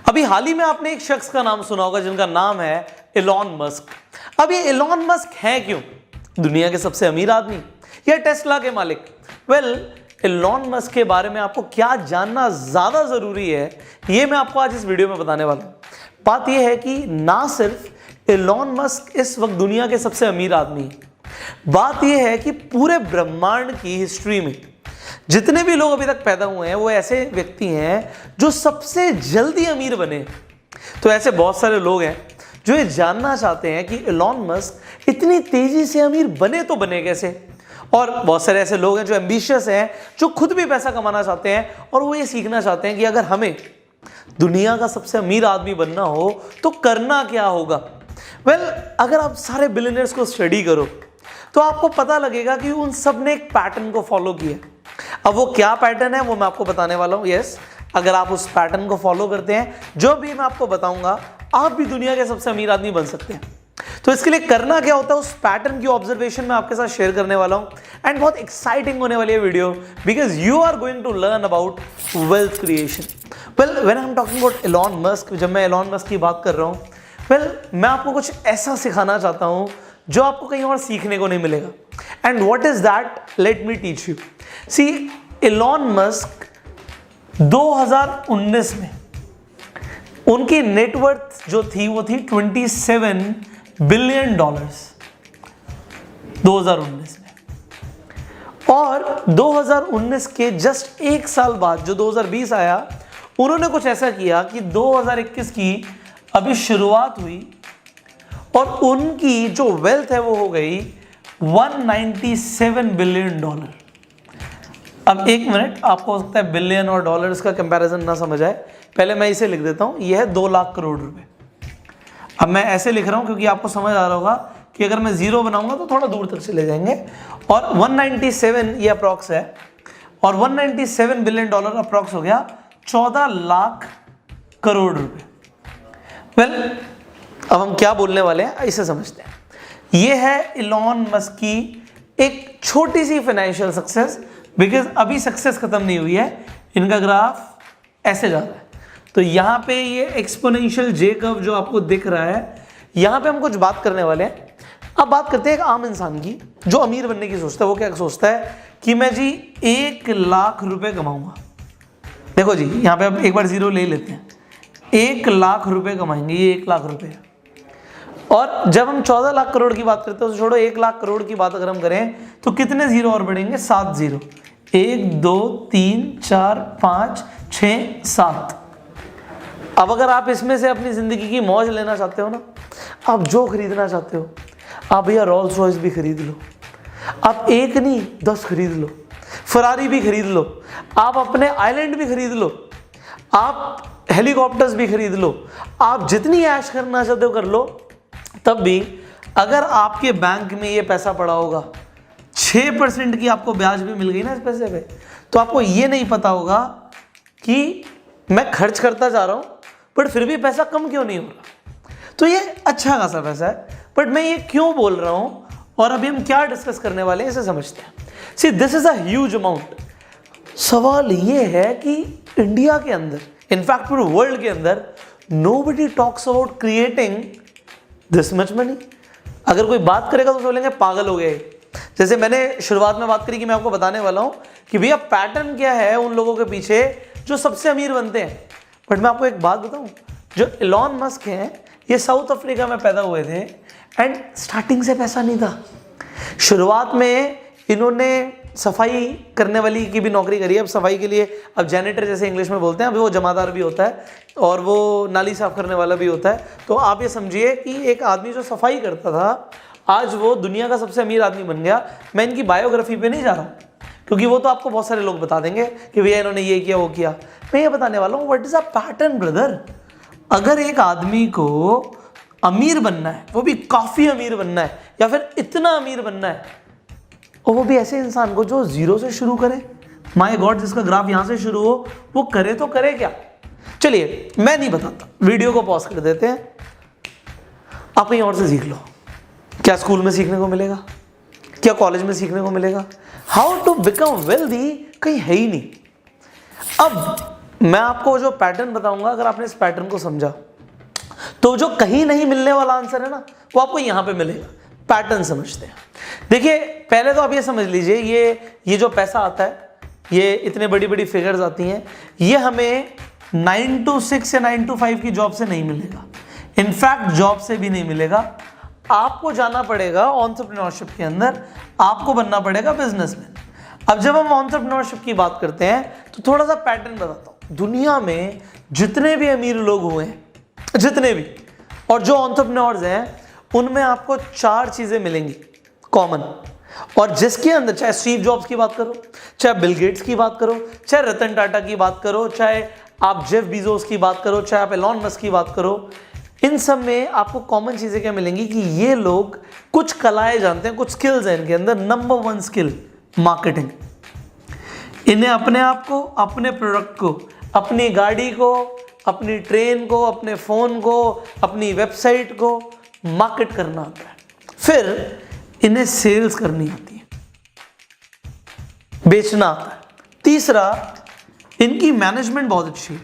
अभी हाल ही में आपने एक शख्स का नाम सुना होगा जिनका नाम है एलॉन मस्क। अब ये एलॉन मस्क है क्यों दुनिया के सबसे अमीर आदमी या टेस्ला के मालिक? एलॉन मस्क के बारे में आपको क्या जानना ज्यादा जरूरी है, ये मैं आपको आज इस वीडियो में बताने वाला हूं। बात यह है कि ना सिर्फ एलॉन मस्क इस वक्त दुनिया के सबसे अमीर आदमी है, बात यह है कि पूरे ब्रह्मांड की हिस्ट्री में जितने भी लोग अभी तक पैदा हुए हैं वो ऐसे व्यक्ति हैं जो सबसे जल्दी अमीर बने। तो ऐसे बहुत सारे लोग हैं जो ये जानना चाहते हैं कि एलॉन मस्क इतनी तेजी से अमीर बने तो बने कैसे। और बहुत सारे ऐसे लोग हैं जो एम्बिशियस हैं, जो खुद भी पैसा कमाना चाहते हैं और वो ये सीखना चाहते हैं कि अगर हमें दुनिया का सबसे अमीर आदमी बनना हो तो करना क्या होगा। अगर आप सारे बिलियनर्स को स्टडी करो तो आपको पता लगेगा कि उन सब ने एक पैटर्न को फॉलो किया। अब वो क्या पैटर्न है वो मैं आपको बताने वाला हूं। यस, अगर आप उस पैटर्न को फॉलो करते हैं, जो भी मैं आपको बताऊंगा, आप भी दुनिया के सबसे अमीर आदमी बन सकते हैं। तो इसके लिए करना क्या होता है, उस पैटर्न की ऑब्जर्वेशन मैं आपके साथ शेयर करने वाला हूं। एंड बहुत एक्साइटिंग होने वाली है video, because you are going to learn about wealth creation. When I am talking about Elon Musk, जब मैं एलॉन मस्क की बात कर रहा हूं, मैं आपको कुछ ऐसा सिखाना चाहता हूं जो आपको कहीं और सीखने को नहीं मिलेगा। And what is that, let me teach you. See, Elon Musk 2019 में उनकी नेटवर्थ जो थी वो थी $27 बिलियन 2019 में। और 2019 के जस्ट एक साल बाद जो 2020 आया, उन्होंने कुछ ऐसा किया कि 2021 की अभी शुरुआत हुई और उनकी जो वेल्थ है वो हो गई $197 बिलियन। अब एक मिनट, आपको हो सकता है बिलियन और डॉलर्स का कंपैरिजन ना समझ आए, पहले मैं इसे लिख देता हूं। यह है 2 लाख करोड़ रुपए। अब मैं ऐसे लिख रहा हूं क्योंकि आपको समझ आ रहा होगा कि अगर मैं जीरो बनाऊंगा तो थोड़ा दूर तक चले जाएंगे। और 197 ये अप्रॉक्स है, और $197 बिलियन अप्रॉक्स हो गया 14 लाख करोड़ रुपए। अब हम क्या बोलने वाले हैं इसे समझते हैं। यह है एलॉन मस्क की एक छोटी सी फाइनेंशियल सक्सेस, बिकॉज अभी सक्सेस खत्म नहीं हुई है। इनका ग्राफ ऐसे जा रहा है, तो यहां पे ये एक्सपोनेंशियल जे कर्व जो आपको दिख रहा है, यहां पे हम कुछ बात करने वाले हैं। अब बात करते हैं एक आम इंसान की जो अमीर बनने की सोचता है। वो क्या सोचता है कि मैं जी 1 लाख रुपए कमाऊंगा। देखो जी, यहां पे अब एक बार जीरो ले लेते हैं। 1 लाख रुपए कमाएंगे, ये 1 लाख रुपए है। और जब हम 14 लाख करोड़ की बात करते हैं तो छोड़ो, 1 लाख करोड़ की बात अगर हम करें तो कितने जीरो और बढ़ेंगे? 7 जीरो। 1 2 3 4 5 6 7। अब अगर आप इसमें से अपनी जिंदगी की मौज लेना चाहते हो ना, आप जो खरीदना चाहते हो, आप भैया रोल्स रॉयस भी खरीद लो, आप एक नहीं 10 खरीद लो, फरारी भी खरीद लो, आप अपने आइलैंड भी खरीद लो, आप हेलीकॉप्टर्स भी खरीद लो, आप जितनी ऐश करना चाहते हो कर लो। तब भी अगर आपके बैंक में ये पैसा पड़ा होगा, 6% की आपको ब्याज भी मिल गई ना इस पैसे पे, तो आपको ये नहीं पता होगा कि मैं खर्च करता जा रहा हूं बट फिर भी पैसा कम क्यों नहीं हो रहा। तो ये अच्छा खासा पैसा है, बट मैं ये क्यों बोल रहा हूं और अभी हम क्या डिस्कस करने वाले हैं इसे समझते हैं। See, this is a huge amount. सवाल ये है कि इंडिया के अंदर, इनफैक्ट पूरे वर्ल्ड के अंदर, nobody talks about creating this much money. अगर कोई बात करेगा तो बोलेंगे पागल हो गए। जैसे मैंने शुरुआत में बात करी कि मैं आपको बताने वाला हूं कि भैया पैटर्न क्या है उन लोगों के पीछे जो सबसे अमीर बनते हैं। बट मैं आपको एक बात बताऊं, जो एलॉन मस्क हैं ये साउथ अफ्रीका में पैदा हुए थे एंड स्टार्टिंग से पैसा नहीं था। शुरुआत में इन्होंने सफाई करने वाली की भी नौकरी करी है। अब सफाई के लिए अब जैनेटर जैसे इंग्लिश में बोलते हैं, अभी वो जमादार भी होता है और वो नाली साफ करने वाला भी होता है। तो आप ये समझिए कि एक आदमी जो सफाई करता था, आज वो दुनिया का सबसे अमीर आदमी बन गया। मैं इनकी बायोग्राफी पे नहीं जा रहा हूँ क्योंकि वो तो आपको बहुत सारे लोग बता देंगे कि भैया इन्होंने ये किया वो किया। मैं ये बताने वाला हूँ what is a pattern brother. अगर एक आदमी को अमीर बनना है, वो भी काफी अमीर बनना है या फिर इतना अमीर बनना है, और वो भी ऐसे इंसान को जो जीरो से शुरू करे, माय गॉड, जिसका ग्राफ यहां से शुरू हो, वो करे तो करे क्या। चलिए मैं नहीं बताता, वीडियो को पॉज कर देते हैं, आप कहीं और से सीख लो। क्या स्कूल में सीखने को मिलेगा, क्या कॉलेज में सीखने को मिलेगा? हाउ टू बिकम वेल्दी कहीं है ही नहीं। अब मैं आपको जो पैटर्न बताऊंगा, अगर आपने इस पैटर्न को समझा तो जो कहीं नहीं मिलने वाला आंसर है ना वो आपको यहां पे मिलेगा। पैटर्न समझते हैं। देखिए पहले तो आप ये समझ लीजिए, ये जो पैसा आता है, ये इतने बड़ी बड़ी फिगर्स आती हैं, ये हमें 9 to 6 या 9 to 5 की जॉब से नहीं मिलेगा। इनफैक्ट जॉब से भी नहीं मिलेगा। आपको जाना पड़ेगा एंटरप्रेन्योरशिप के अंदर, आपको बनना पड़ेगा बिजनेसमैन। अब जब हम एंटरप्रेन्योरशिप की बात करते हैं तो थोड़ा सा पैटर्न बताता हूं। दुनिया में जितने भी अमीर लोग हुए हैं, जितने भी, और जो एंटरप्रेन्योर्स हैं, उनमें आपको 4 चीजें मिलेंगी कॉमन। और जिसके अंदर, चाहे स्टीव जॉब्स की बात करो, चाहे बिल गेट्स की बात करो, चाहे रतन टाटा की बात करो, चाहे आप जेफ बीजोस की बात करो, चाहे आप एलॉन मस्क की बात करो, इन सब में आपको कॉमन चीजें क्या मिलेंगी कि ये लोग कुछ कलाएं जानते हैं, कुछ स्किल्स हैं इनके अंदर। Number 1 skill marketing. इन्हें अपने आप को, अपने प्रोडक्ट को, अपनी गाड़ी को, अपनी ट्रेन को, अपने फोन को, अपनी वेबसाइट को मार्केट करना आता है। फिर इन्हें सेल्स करनी आती है, बेचना आता है। तीसरा, इनकी मैनेजमेंट बहुत अच्छी है,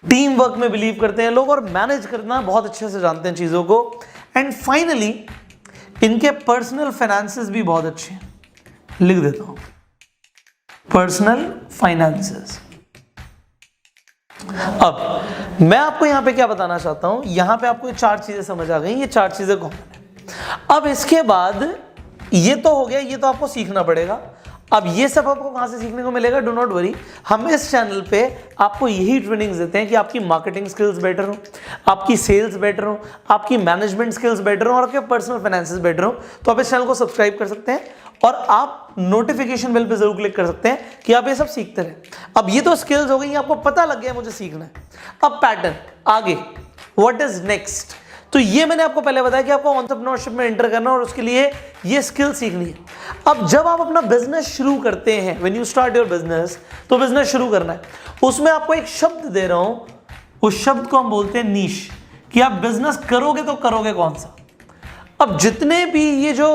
टीम वर्क में बिलीव करते हैं लोग और मैनेज करना बहुत अच्छे से जानते हैं चीजों को। एंड फाइनली इनके पर्सनल फाइनेंसेस भी बहुत अच्छे हैं। लिख देता हूं, पर्सनल फाइनेंसेस। अब मैं आपको यहां पे क्या बताना चाहता हूं, यहां पे आपको ये 4 चीजें समझ आ गई, ये 4 चीजें कॉमन है। अब इसके बाद ये तो हो गया, ये तो आपको सीखना पड़ेगा। अब ये सब आपको कहां से सीखने को मिलेगा, डू नॉट वरी, हम इस चैनल पे आपको यही ट्रेनिंग्स देते हैं कि आपकी मार्केटिंग स्किल्स बेटर हो, आपकी सेल्स बेटर हो, आपकी मैनेजमेंट स्किल्स बेटर हो और आपके पर्सनल फाइनेंसेस बेटर हो। तो आप इस चैनल को सब्सक्राइब कर सकते हैं और आप नोटिफिकेशन बेल पे जरूर क्लिक कर सकते हैं कि आप ये सब सीखते रहें। अब ये तो स्किल्स हो गई, आपको पता लग गया मुझे सीखना है। अब पैटर्न आगे, व्हाट इज नेक्स्ट। तो ये मैंने आपको पहले बताया कि आपको एंटरप्रेन्योरशिप में एंटर करना और उसके लिए ये स्किल सीखनी है। अब जब आप अपना बिजनेस शुरू करते हैं, when you start your business, तो बिजनेस शुरू करना है, उसमें आपको एक शब्द दे रहा हूं, उस शब्द को हम बोलते हैं नीश, कि आप बिजनेस करोगे तो करोगे कौन सा। अब जितने भी ये जो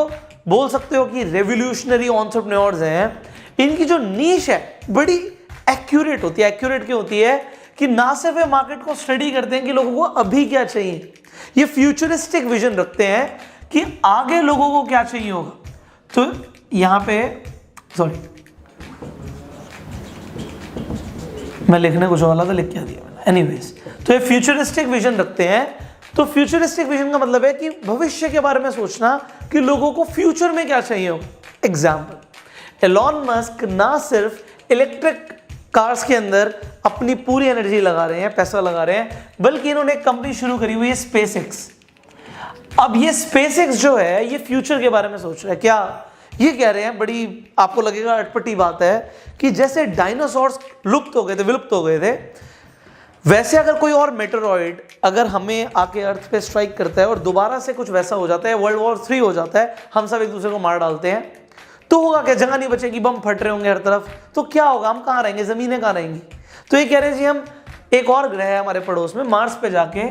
बोल सकते हो कि रेवोल्यूशनरी एंटरप्रेन्योर्स हैं, इनकी जो नीश है बड़ी एक्यूरेट होती है। एक्यूरेट क्यों होती है कि ना सिर्फ ये मार्केट को स्टडी करते हैं कि लोगों को अभी क्या चाहिए, ये फ्यूचरिस्टिक विजन रखते हैं कि आगे लोगों को क्या चाहिए होगा। तो यहां पे सॉरी, मैं लिखने कुछ वाला था, लिख क्या दिया मैंने, एनीवेज। तो ये फ्यूचरिस्टिक विजन रखते हैं। तो फ्यूचरिस्टिक विजन का मतलब है कि भविष्य के बारे में सोचना कि लोगों को फ्यूचर में क्या चाहिए होगा। एग्जाम्पल, एलॉन मस्क ना सिर्फ इलेक्ट्रिक कार्स के अंदर अपनी पूरी एनर्जी लगा रहे हैं, पैसा लगा रहे हैं, बल्कि इन्होंने एक कंपनी शुरू करी हुई है स्पेसएक्स। अब ये स्पेसएक्स जो है, ये फ्यूचर के बारे में सोच रहा है। क्या ये कह रहे हैं, बड़ी आपको लगेगा अटपटी बात है, कि जैसे डायनासोर्स लुप्त हो गए थे, विलुप्त हो गए थे, वैसे अगर कोई और मेटेरॉइड अगर हमें आके अर्थ पे स्ट्राइक करता है और दोबारा से कुछ वैसा हो जाता है, वर्ल्ड वॉर 3 हो जाता है, हम सब एक दूसरे को मार डालते हैं, तो होगा क्या, जगह नहीं बचेगी, बम फट रहे होंगे हर तरफ, तो क्या होगा, हम कहाँ रहेंगे, जमीनें कहाँ रहेंगी। तो ये कह रहे हैं जी हम एक और ग्रह है हमारे पड़ोस में, मार्स पे जाके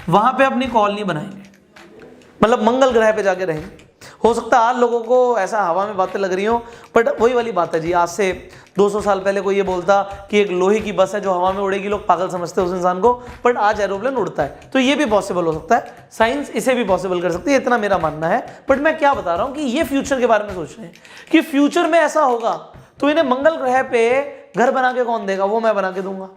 वहां पे अपनी कॉलोनी बनाएंगे, मतलब मंगल ग्रह पे जाके रहेंगे। हो सकता है आज लोगों को ऐसा हवा में बातें लग रही हो, बट वही वाली बात है जी, आज से 200 साल पहले कोई ये बोलता कि एक लोहे की बस है जो हवा में उड़ेगी, लोग पागल समझते हैं उस इंसान को, बट आज एरोप्लेन उड़ता है। तो ये भी पॉसिबल हो सकता है, साइंस इसे भी पॉसिबल कर सकती है, इतना मेरा मानना है। बट मैं क्या बता रहा हूँ कि ये फ्यूचर के बारे में सोच रहे हैं कि फ्यूचर में ऐसा होगा, तो इन्हें मंगल ग्रह पे घर बना के कौन देगा, वो मैं बना के दूंगा।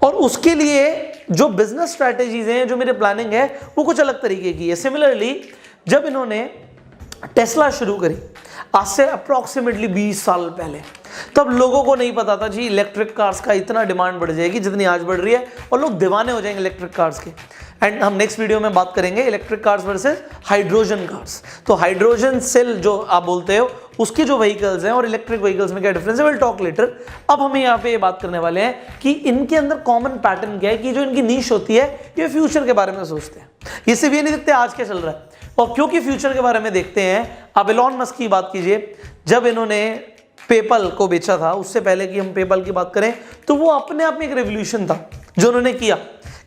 और उसके लिए जो बिजनेस स्ट्रैटेजीज हैं, जो मेरे प्लानिंग है, वो कुछ अलग तरीके की है। सिमिलरली जब इन्होंने टेस्ला शुरू करी आज से अप्रॉक्सीमेटली 20 साल पहले, तब लोगों को नहीं पता था जी इलेक्ट्रिक कार्स का इतना डिमांड बढ़ जाएगी जितनी आज बढ़ रही है, और लोग दीवाने हो जाएंगे इलेक्ट्रिक कार्स के। एंड हम नेक्स्ट वीडियो में बात करेंगे electric cars versus hydrogen cars. तो हाइड्रोजन सेल जो आप बोलते हो, उसके जो व्हीकल्स हैं और इलेक्ट्रिक व्हीकल्स में क्या डिफरेंस है, विल टॉक लेटर। अब हम यहाँ पे ये बात करने वाले हैं कि इनके अंदर कॉमन पैटर्न क्या है, कि जो इनकी नीश होती है, ये फ्यूचर के बारे में सोचते हैं। ये सिर्फ ये नहीं देखते आज क्या चल रहा है, और क्योंकि फ्यूचर के बारे में देखते हैं। अब एलॉन मस्क की बात कीजिए, जब इन्होंने पेपल को बेचा था, उससे पहले कि हम पेपल की बात करें, तो वो अपने आप में एक रेवोल्यूशन था। जो उन्होंने किया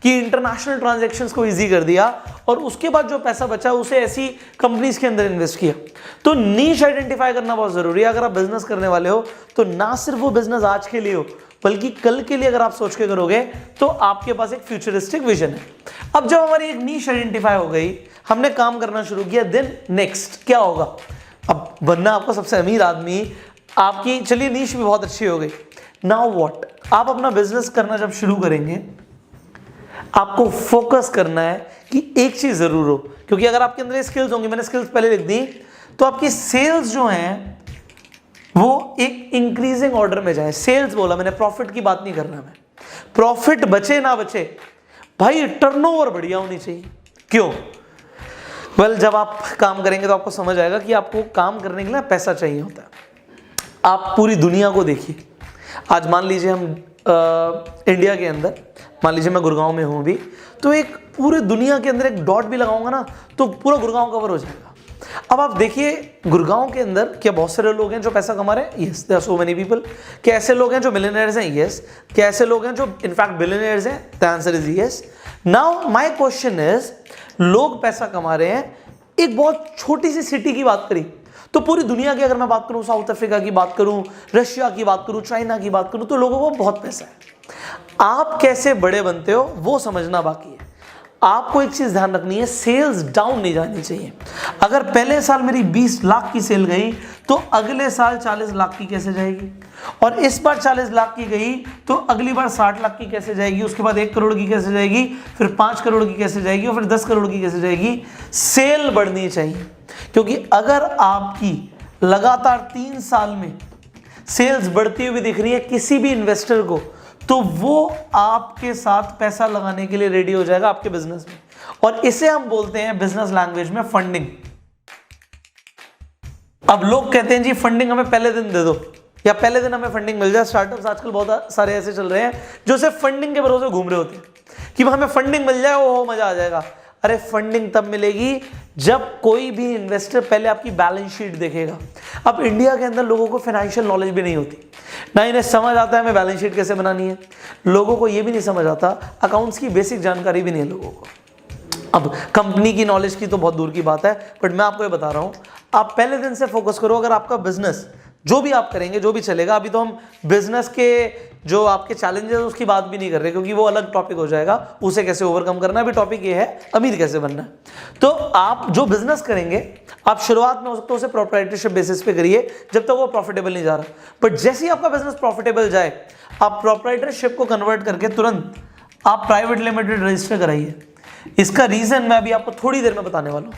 कि इंटरनेशनल ट्रांजैक्शंस को इजी कर दिया और उसके बाद जो पैसा बचा उसे ऐसी कंपनीज के अंदर इन्वेस्ट किया। तो नीश आइडेंटिफाई करना बहुत जरूरी है। अगर आप बिजनेस करने वाले हो तो ना सिर्फ वो बिजनेस आज के लिए हो बल्कि कल के लिए अगर आप सोच के करोगे तो आपके पास एक फ्यूचरिस्टिक विजन है। अब जब हमारी एक नीश आइडेंटिफाई हो गई, हमने काम करना शुरू किया, देन नेक्स्ट क्या होगा? अब बनना आपको सबसे अमीर आदमी, आपकी चलिए नीश भी बहुत अच्छी हो गई, नाउ व्हाट? आप अपना बिजनेस करना जब शुरू करेंगे आपको फोकस करना है कि एक चीज जरूर हो, क्योंकि अगर आपके अंदर स्किल्स होंगी, मैंने स्किल्स पहले लिख दी, तो आपकी सेल्स जो हैं वो एक इंक्रीजिंग ऑर्डर में जाए। सेल्स बोला मैंने, प्रॉफिट की बात नहीं कर रहा मैं। प्रॉफिट बचे ना बचे, भाई टर्नओवर बढ़िया होनी चाहिए। क्यों? वेल, जब आप काम करेंगे तो आपको समझ आएगा कि आपको काम करने के लिए पैसा चाहिए होता है। आप पूरी दुनिया को देखिए। आज मान लीजिए हम इंडिया के अंदर, मान लीजिए मैं गुड़गांव में हूँ अभी, तो एक पूरे दुनिया के अंदर एक डॉट भी लगाऊंगा ना तो पूरा गुड़गांव कवर हो जाएगा। अब आप देखिए गुड़गांव के अंदर क्या बहुत सारे लोग हैं जो पैसा कमा रहे हैं? Yes, there are so many people. क्या ऐसे लोग हैं जो मिलियनेयर्स हैं? यस। क्या ऐसे लोग हैं जो इनफैक्ट बिलियनेयर्स हैं? The answer is yes. Now my question is, लोग पैसा कमा रहे हैं, एक बहुत छोटी सी सिटी की बात करी तो पूरी दुनिया की अगर मैं बात करूं, साउथ अफ्रीका की बात करूं, रशिया की बात करूं, चाइना की बात करूं, तो लोगों को बहुत पैसा है। आप कैसे बड़े बनते हो वो समझना बाकी है। आपको एक चीज ध्यान रखनी है, सेल्स डाउन नहीं जानी चाहिए। अगर पहले साल मेरी 20 लाख की सेल गई तो अगले साल 40 लाख की कैसे जाएगी, और इस बार 40 लाख की गई तो अगली बार 60 लाख की कैसे जाएगी, उसके बाद 1 करोड़ की कैसे जाएगी, फिर 5 करोड़ की कैसे जाएगी और फिर 10 करोड़ की कैसे जाएगी। सेल बढ़नी चाहिए, क्योंकि अगर आपकी लगातार 3 साल में सेल्स बढ़ती हुई दिख रही है किसी भी इन्वेस्टर को, तो वो आपके साथ पैसा लगाने के लिए रेडी हो जाएगा आपके बिजनेस में। और इसे हम बोलते हैं बिजनेस लैंग्वेज में फंडिंग। अब लोग कहते हैं जी फंडिंग हमें पहले दिन दे दो या पहले दिन हमें फंडिंग मिल जाए। स्टार्टअप्स आजकल बहुत सारे ऐसे चल रहे हैं जो सिर्फ फंडिंग के भरोसे घूम रहे होते हैं कि हमें फंडिंग मिल जाए, वो मजा आ जाएगा। अरे फंडिंग तब मिलेगी जब कोई भी इन्वेस्टर पहले आपकी बैलेंस शीट देखेगा। अब इंडिया के अंदर लोगों को फाइनेंशियल नॉलेज भी नहीं होती, ना इन्हें समझ आता है हमें बैलेंस शीट कैसे बनानी है। लोगों को ये भी नहीं समझ आता, अकाउंट्स की बेसिक जानकारी भी नहीं है लोगों को। अब कंपनी की नॉलेज की तो बहुत दूर की बात है, बट मैं आपको ये बता रहा हूँ, आप पहले दिन से फोकस करो। अगर आपका बिजनेस जो भी आप करेंगे, जो भी चलेगा, अभी तो हम बिजनेस के जो आपके चैलेंजेस उसकी बात भी नहीं कर रहे क्योंकि वो अलग टॉपिक हो जाएगा, उसे कैसे ओवरकम करना है। अभी टॉपिक ये है अमीर कैसे बनना है। तो आप जो बिजनेस करेंगे, आप शुरुआत में हो सकता है उसे प्रोप्राइटरशिप बेसिस पे करिए जब तक वो प्रॉफिटेबल नहीं जा रहा। बट जैसे ही आपका बिजनेस प्रॉफिटेबल जाए, आप प्रोप्राइटरशिप को कन्वर्ट करके तुरंत आप प्राइवेट लिमिटेड रजिस्टर कराइए। इसका रीजन मैं अभी आपको थोड़ी देर में बताने वाला हूँ।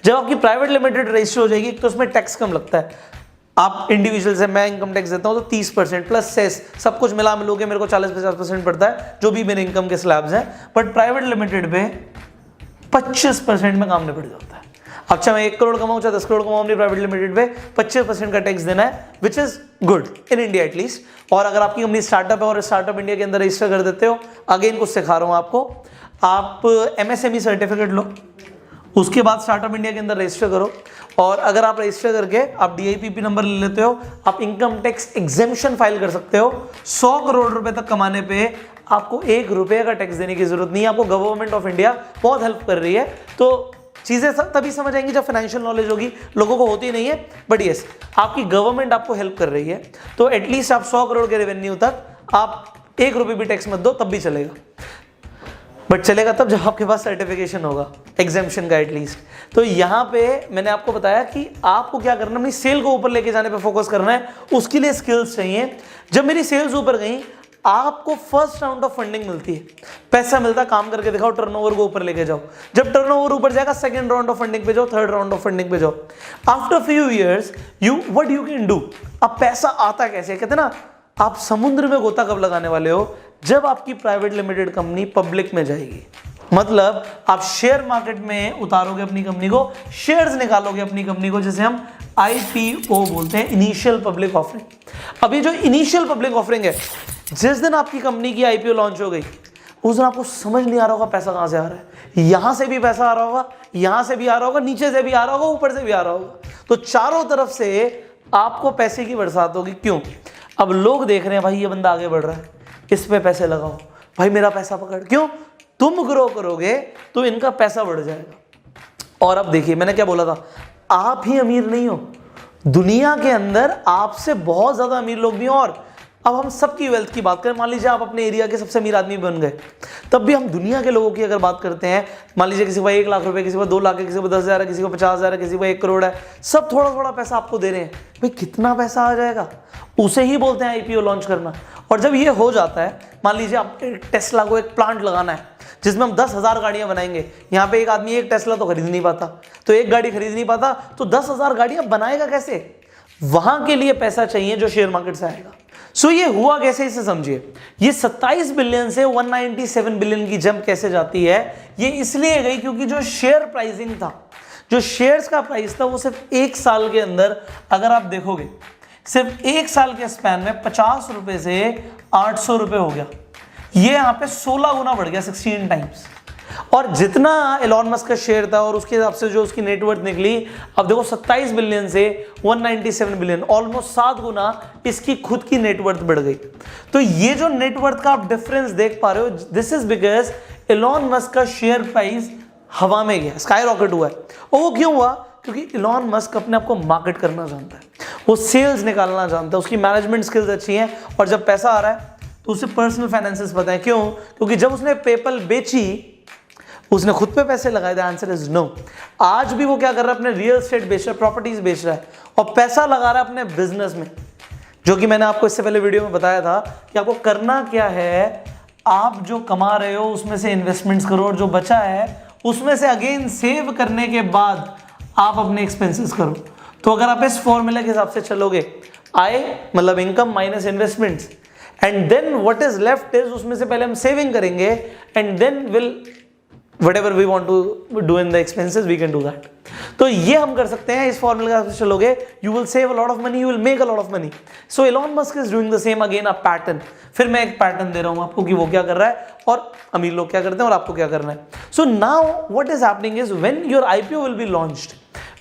जब आपकी प्राइवेट लिमिटेड रजिस्टर हो जाएगी तो उसमें टैक्स कम लगता है। आप इंडिविजुअल से, मैं इनकम टैक्स देता हूँ तो 30% प्लस सेस सब कुछ मिला मिलोगे मेरे को 40-50% पड़ता है, जो भी मेरे इनकम के स्लैब्स हैं। बट प्राइवेट लिमिटेड पे 25% में काम निपट जाता है। अच्छा, मैं 1 करोड़ कमाऊँ चाहे 10 करोड़ कमाऊँ, अपनी प्राइवेट लिमिटेड पे 25% का टैक्स देना है, which is good in India at least. और अगर आपकी कंपनी स्टार्टअप है और स्टार्टअप इंडिया के अंदर रजिस्टर कर देते हो, अगेन कुछ सिखा रहा हूँ आपको, आप MSME सर्टिफिकेट लो, उसके बाद स्टार्टअप इंडिया के अंदर रजिस्टर करो। और अगर आप रजिस्टर करके आप DIPP नंबर ले लेते हो, आप इनकम टैक्स एग्जेम्पशन फाइल कर सकते हो। 100 करोड़ रुपए तक कमाने पे आपको 1 रुपये का टैक्स देने की जरूरत नहीं है। आपको गवर्नमेंट ऑफ इंडिया बहुत हेल्प कर रही है। तो चीजें तभी समझ आएंगी जब फाइनेंशियल नॉलेज होगी, लोगों को होती नहीं है, बट यस आपकी गवर्नमेंट आपको हेल्प कर रही है। तो एटलीस्ट आप 100 करोड़ के रेवेन्यू तक आप 1 रुपये भी टैक्स मत दो, तब भी चलेगा। बट चलेगा तब जब आपके पास सर्टिफिकेशन होगा एग्जेम्पशन का एटलीस्ट। तो यहाँ पे मैंने आपको बताया कि आपको क्या करना है, अपनी सेल को ऊपर लेके जाने पे फोकस करना है। उसके लिए स्किल्स चाहिए। जब मेरी सेल्स ऊपर गई, आपको फर्स्ट राउंड ऑफ फंडिंग मिलती है, पैसा मिलता है, काम करके दिखाओ, टर्नओवर को ऊपर लेके जाओ। जब टर्नओवर ऊपर जाएगा, सेकंड राउंड ऑफ फंडिंग पे जाओ, थर्ड राउंड ऑफ फंडिंग पे जाओ। After few years what you can do. अब पैसा आता कैसे, कहते ना आप समुद्र में गोता कब लगाने वाले हो, जब आपकी प्राइवेट लिमिटेड कंपनी पब्लिक में जाएगी। मतलब आप शेयर मार्केट में उतारोगे अपनी कंपनी को, शेयर्स निकालोगे अपनी कंपनी को, जिसे हम IPO बोलते हैं, इनिशियल पब्लिक ऑफरिंग। अब ये जो इनिशियल पब्लिक ऑफरिंग है, जिस दिन आपकी कंपनी की IPO लॉन्च हो गई, उस दिन आपको समझ नहीं आ रहा होगा पैसा कहां से आ रहा है। यहां से भी पैसा आ रहा होगा, यहां से भी आ रहा होगा, नीचे से भी आ रहा होगा, ऊपर से भी आ रहा होगा। तो चारों तरफ से आपको पैसे की बरसात होगी। क्यों? अब लोग देख रहे हैं भाई ये बंदा आगे बढ़ रहा है, इस पे पैसे लगाओ। भाई मेरा पैसा पकड़, क्यों? तुम ग्रो करोगे तो इनका पैसा बढ़ जाएगा। और अब देखिए मैंने क्या बोला था, आप ही अमीर नहीं हो, दुनिया के अंदर आपसे बहुत ज्यादा अमीर लोग भी हैं। और अब हम सबकी वेल्थ की बात करें, मान लीजिए आप अपने एरिया के सबसे अमीर आदमी बन गए, तब भी हम दुनिया के लोगों की अगर बात करते हैं, मान लीजिए किसी को 1 लाख रुपए, किसी को 2 लाख है, किसी को 10,000 है, किसी को 50,000 है, किसी को 1 करोड़ है, सब थोड़ा थोड़ा पैसा आपको दे रहे हैं। भाई कितना पैसा आ जाएगा, उसे ही बोलते हैं आईपीओ लॉन्च करना। और जब ये हो जाता है, मान लीजिए आप टेस्ला को एक प्लांट लगाना है जिसमें हम 10,000 गाड़ियां बनाएंगे, यहाँ पे एक आदमी एक टेस्ला तो खरीद नहीं पाता, तो एक गाड़ी खरीद नहीं पाता, तो 10,000 गाड़ियां बनाएगा कैसे? वहां के लिए पैसा चाहिए जो शेयर मार्केट से आएगा। सो ये हुआ कैसे, इसे समझिए। ये 27 बिलियन से 197 बिलियन की जंप कैसे जाती है? ये इसलिए गई क्योंकि जो शेयर प्राइसिंग था, जो शेयर्स का प्राइस था, वो सिर्फ 1 साल के अंदर, अगर आप देखोगे सिर्फ 1 साल के स्पैन में 50 रुपए से 800 रुपए हो गया। ये यहाँ पे 16 गुना बढ़ गया, 16 टाइम्स। और जितना एलॉन मस्क का शेयर था और उसके हिसाब से जो उसकी नेटवर्थ निकली, अब देखो 27 बिलियन से 197 बिलियन, ऑलमोस्ट 7 गुना इसकी खुद की नेटवर्थ बढ़ गई। तो ये जो नेटवर्थ का आप डिफरेंस देख पा रहे हो, this is because Elon Musk का शेयर प्राइस हवा में गया, स्काई रॉकेट हुआ है। और वो क्यों हुआ? क्योंकि एलॉन मस्क अपने आप को मार्केट करना जानता है, वो सेल्स निकालना जानता है, उसकी मैनेजमेंट स्किल्स अच्छी हैं, और जब पैसा आ रहा है तो उसे पर्सनल फाइनेंसेस पता है। क्यों? क्योंकि जब उसने पेपल बेची, उसने खुद पे पैसे लगाए थे? Answer is no. आज भी वो क्या कर रहा है? अपने रियल एस्टेट बेच रहा है, प्रॉपर्टीज बेच रहा है, और पैसा लगा रहा है अपने बिजनेस में, जो कि मैंने आपको इससे पहले वीडियो में बताया था कि आपको करना क्या है। आप जो कमा रहे हो उसमें से इन्वेस्टमेंट्स करो, और जो बचा है उसमें से अगेन सेव करने के बाद आप अपने एक्सपेंसेस करो। तो अगर आप इस फॉर्मूले के हिसाब से चलोगे, आय मतलब income minus investments, and then what is left is, उसमें से पहले हम सेविंग करेंगे, and then will whatever we want to do in the expenses we can do that। तो ये हम कर सकते हैं, इस फॉर्मूले के हिसाब से चलोगे, you will save a lot of money, you will make a lot of money। so Elon Musk is doing the same again, a pattern। फिर मैं एक पैटर्न दे रहा हूं आपको कि वो क्या कर रहा है और अमीर लोग क्या करते हैं और आपको क्या करना है। so now what is happening is when your IPO will be launched,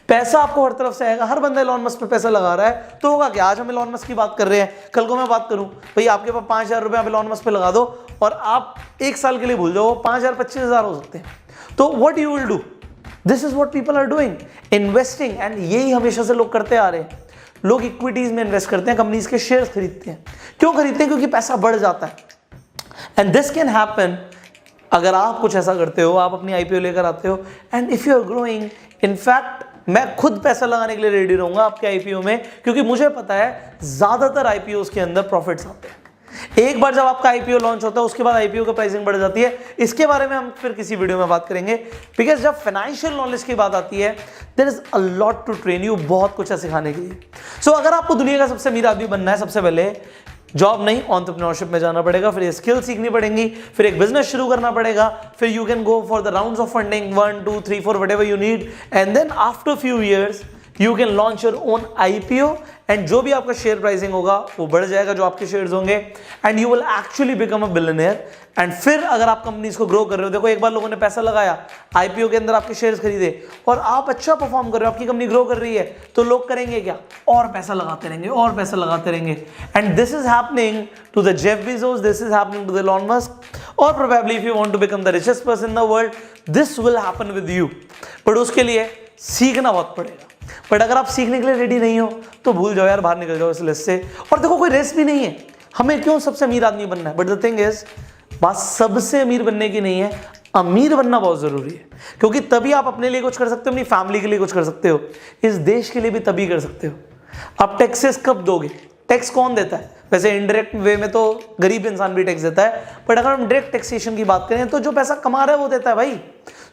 पैसा आपको हर तरफ से आएगा, हर बंदा एलॉन मस्क पे पैसा लगा रहा है, तो होगा कि आज हम एलॉन मस्क की बात कर रहे हैं, कल को मैं बात करूं भाई आपके पास 5,000 रुपए आप एलॉन मस्क पे लगा दो और आप 1 साल के लिए भूल जाओ, 5,000 25,000 हो सकते हैं। तो what you will do? This is what people are doing, investing. And यही हमेशा से लोग करते आ रहे हैं। लोग इक्विटीज में इन्वेस्ट करते हैं, कंपनीज के शेयर्स खरीदते हैं। क्यों खरीदते हैं? क्योंकि पैसा बढ़ जाता है। एंड दिस कैन हैपन अगर आप कुछ ऐसा करते हो, आप अपनी आईपीओ लेकर आते हो, and if you are growing. In fact मैं खुद पैसा लगाने के लिए रेडी रहूंगा आपके आईपीओ में, क्योंकि मुझे पता है ज्यादातर आईपीओ के अंदर प्रॉफिट्स आते हैं। एक बार जब आपका आईपीओ लॉन्च होता है, उसके बाद आईपीओ की प्राइसिंग बढ़ जाती है। इसके बारे में हम फिर किसी वीडियो में बात करेंगे, बिकॉज जब फाइनेंशियल नॉलेज की बात आती है, there is a lot to train you, बहुत कुछ है सिखाने के लिए। सो अगर आपको दुनिया का सबसे अमीर आदमी बनना है, सबसे पहले जॉब नहीं, एंटरप्रेन्योरशिप में जाना पड़ेगा, फिर ये स्किल सीखनी पड़ेंगी, फिर एक बिजनेस शुरू करना पड़ेगा, फिर you can go for the rounds of funding 1 2 3 4 whatever you need, and then after few years you can launch your own IPO, and जो भी आपका शेयर प्राइसिंग होगा वो बढ़ जाएगा, जो आपके शेयर्स होंगे, and you will actually become a billionaire. And फिर अगर आप कंपनीज को ग्रो कर रहे हो, देखो एक बार लोगों ने पैसा लगाया, आईपीओ के अंदर आपके शेयर्स खरीदे और आप अच्छा परफॉर्म कर रहे हो, आपकी कंपनी ग्रो कर रही है, तो लोग करेंगे क्या? और पैसा लगाते रहेंगे, और पैसा लगाते रहेंगे। And this is happening to the Jeff Bezos, this is happening to the Elon Musk, और probably if you want to become the richest person in the world, this will happen with you. But उसके लिए सीखना बहुत पड़ेगा। But अगर आप सीखने के लिए रेडी नहीं हो तो भूल जाओ यार, बाहर निकल जाओ इस लिस्ट से। और देखो कोई रेस भी नहीं है, हमें क्यों सबसे अमीर आदमी बनना है, बट द थिंग इज बात सबसे अमीर बनने की नहीं है, अमीर बनना बहुत जरूरी है, क्योंकि तभी आप अपने लिए कुछ कर सकते हो, अपनी फैमिली के लिए कुछ कर सकते हो, इस देश के लिए भी तभी कर सकते हो। आप टैक्सेस कब दोगे? टैक्स कौन देता है? वैसे इनडायरेक्ट वे में तो गरीब इंसान भी टैक्स देता है, बट अगर हम डायरेक्ट टैक्सेशन की बात करें तो जो पैसा कमा रहा है वो देता है भाई।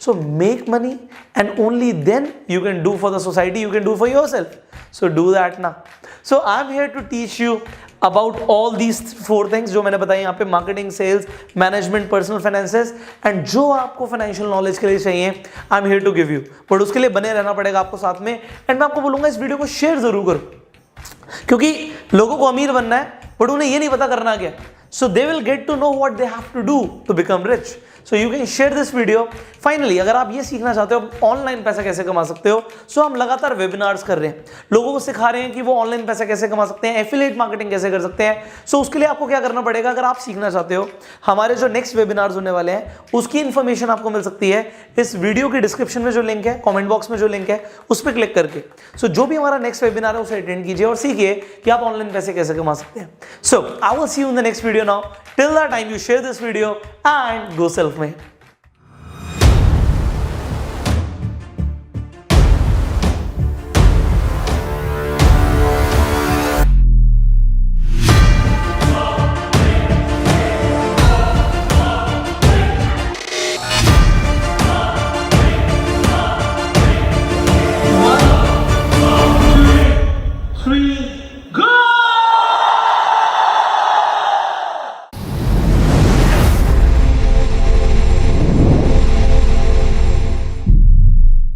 So make money and only then you can do for the society, you can do for yourself. So do that ना। So I am here to teach you about all these 4 things जो मैंने बताई यहाँ पे, marketing, sales, management, personal finances, and जो आपको financial knowledge के लिए चाहिए I am here to give you. But उसके लिए बने रहना पड़ेगा आपको साथ में, एंड मैं आपको बोलूंगा इस वीडियो को शेयर जरूर करो, क्योंकि लोगों को अमीर बनना है बट उन्हें ये नहीं पता करना क्या। So they will get to know what they have to do to become rich. So you can share this video. Finally अगर आप ये सीखना चाहते हो ऑनलाइन पैसा कैसे कमा सकते हो, सो हम लगातार वेबिनार्स कर रहे हैं, लोगों को सिखा रहे हैं कि वो ऑनलाइन पैसा कैसे कमा सकते हैं, एफिलिएट मार्केटिंग कैसे कर सकते हैं। सो उसके लिए आपको क्या करना पड़ेगा, अगर आप सीखना चाहते हो, हमारे जो नेक्स्ट वेबिनार्स होने वाले हैं उसकी इंफॉर्मेशन आपको मिल सकती है इस वीडियो के डिस्क्रिप्शन में जो लिंक है, कमेंट बॉक्स में जो लिंक है उस पर क्लिक करके। सो जो भी हमारा नेक्स्ट वेबिनार है उसे अटेंड कीजिए और सीखिए कि आप ऑनलाइन पैसे कैसे कमा सकते हैं। So I will see you in the next video now. Till the time you share this video and go self made.